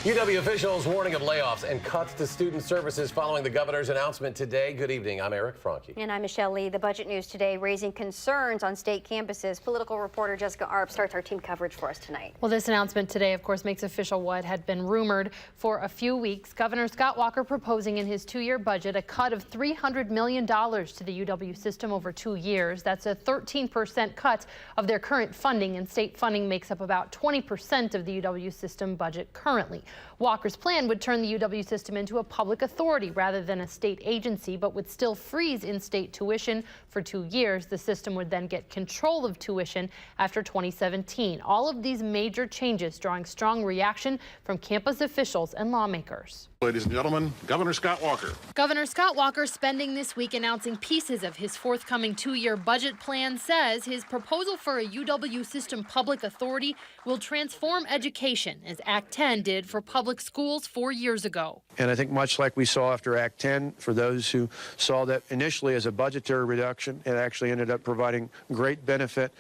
UW officials warning of layoffs and cuts to student services following the governor's announcement today. Good evening. I'm Eric Franke. And I'm Michelle Lee. The budget news today raising concerns on state campuses. Political reporter Jessica Arp starts our team coverage for us tonight. Well, this announcement today, of course, makes official what had been rumored for a few weeks. Governor Scott Walker proposing in his two-year budget a cut of $300 million to the UW system over 2 years. That's a 13% cut of their current funding, and state funding makes up about 20% of the UW system budget currently. Walker's plan would turn the UW system into a public authority rather than a state agency, but would still freeze in-state tuition for 2 years. The system would then get control of tuition after 2017. All of these major changes drawing strong reaction from campus officials and lawmakers. Ladies and gentlemen, Governor Scott Walker. Governor Scott Walker spending this week announcing pieces of his forthcoming 2-year budget plan. Says his proposal for a UW system public authority will transform education, as Act 10 did for public schools 4 years ago. And I think much like we saw after Act 10, for those who saw that initially as a budgetary reduction, it actually ended up providing great benefit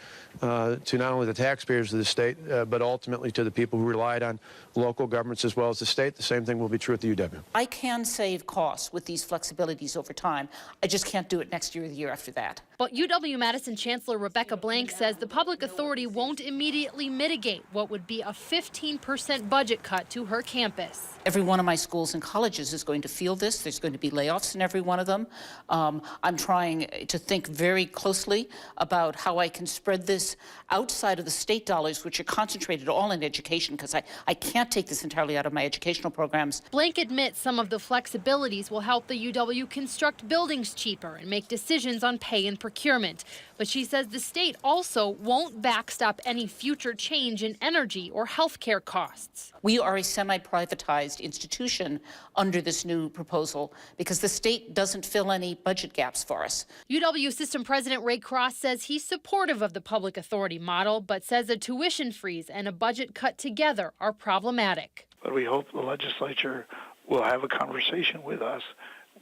to not only the taxpayers of the state, but ultimately to the people who relied on local governments as well as the state. The same thing will be true at the UW. I can save costs with these flexibilities over time. I just can't do it next year or the year after that. But UW-Madison Chancellor Rebecca Blank says the public authority won't immediately mitigate what would be a 15% budget cut to her campus. Every one of my schools and colleges is going to feel this. There's going to be layoffs in every one of them. I'm trying to think very closely about how I can spread this outside of the state dollars, which are concentrated all in education, because I can't take this entirely out of my educational programs. Blank admits some of the flexibilities will help the UW construct buildings cheaper and make decisions on pay and procurement. But she says the state also won't backstop any future change in energy or health care costs. We are a semi-privatized institution under this new proposal because the state doesn't fill any budget gaps for us. UW System President Ray Cross says he's supportive of the public authority model, but says a tuition freeze and a budget cut together are problematic. But we hope the legislature will have a conversation with us,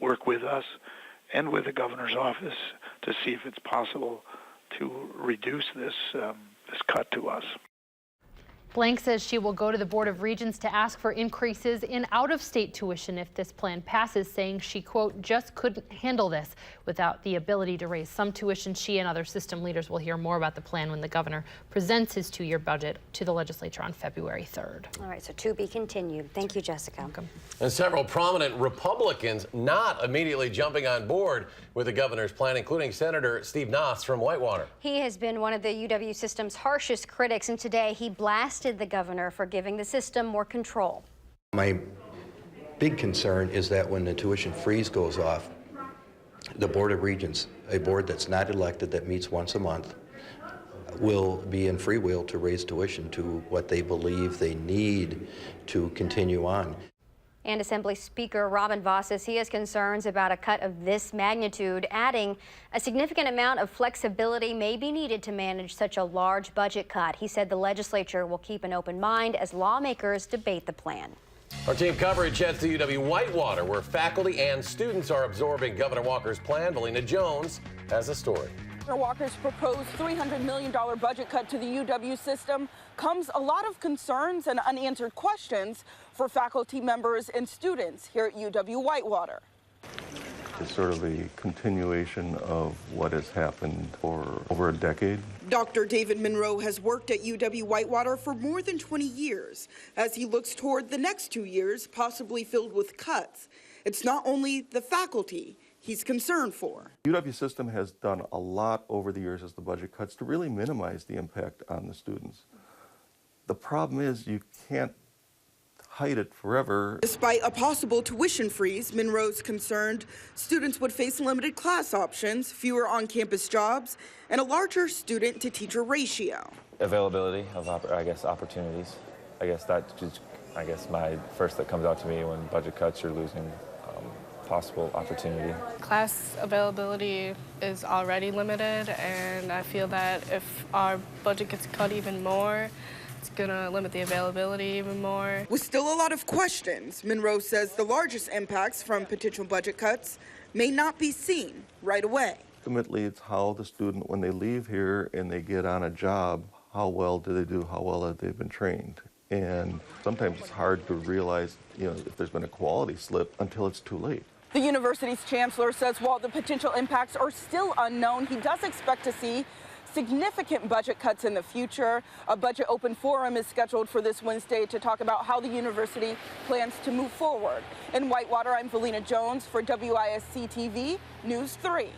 work with us, and with the governor's office to see if it's possible to reduce this cut to us. Blank says she will go to the Board of Regents to ask for increases in out-of-state tuition if this plan passes, saying she, quote, just couldn't handle this without the ability to raise some tuition. She and other system leaders will hear more about the plan when the governor presents his 2-year budget to the legislature on February 3rd. All right, so to be continued. Thank you, Jessica. Welcome. And several prominent Republicans not immediately jumping on board with the governor's plan, including Senator Steve Noss from Whitewater. He has been one of the UW system's harshest critics, and today he blasted the governor for giving the system more control. My big concern is that when the tuition freeze goes off, the Board of Regents, a board that's not elected, that meets once a month, will be in free will to raise tuition to what they believe they need to continue on. And Assembly Speaker Robin Vos says he has concerns about a cut of this magnitude, adding a significant amount of flexibility may be needed to manage such a large budget cut. He said the legislature will keep an open mind as lawmakers debate the plan. Our team coverage heads to UW Whitewater, where faculty and students are absorbing Governor Walker's plan. Valina Jones has a story. Governor Walker's proposed $300 million budget cut to the UW system comes a lot of concerns and unanswered questions for faculty members and students here at UW Whitewater. It's sort of a continuation of what has happened for over a decade. Dr. David Monroe has worked at UW Whitewater for more than 20 years as he looks toward the next 2 years, possibly filled with cuts. It's not only the faculty he's concerned for. UW system has done a lot over the years as the budget cuts to really minimize the impact on the students. The problem is you can't hide it forever. Despite a possible tuition freeze, Monroe's concerned students would face limited class options, fewer on-campus jobs, and a larger student-to-teacher ratio. Availability of, opportunities. My first that comes out to me when budget cuts, you're losing possible opportunity. Class availability is already limited, and I feel that if our budget gets cut even more, it's going to limit the availability even more. With still a lot of questions, Monroe says the largest impacts from potential budget cuts may not be seen right away. Ultimately, it's how the student, when they leave here and they get on a job, how well do they do, how well have they been trained? And sometimes it's hard to realize, if there's been a quality slip until it's too late. The university's chancellor says while the potential impacts are still unknown, he does expect to see significant budget cuts in the future. A budget open forum is scheduled for this Wednesday to talk about how the university plans to move forward. In Whitewater, I'm Valina Jones for WISC TV News 3.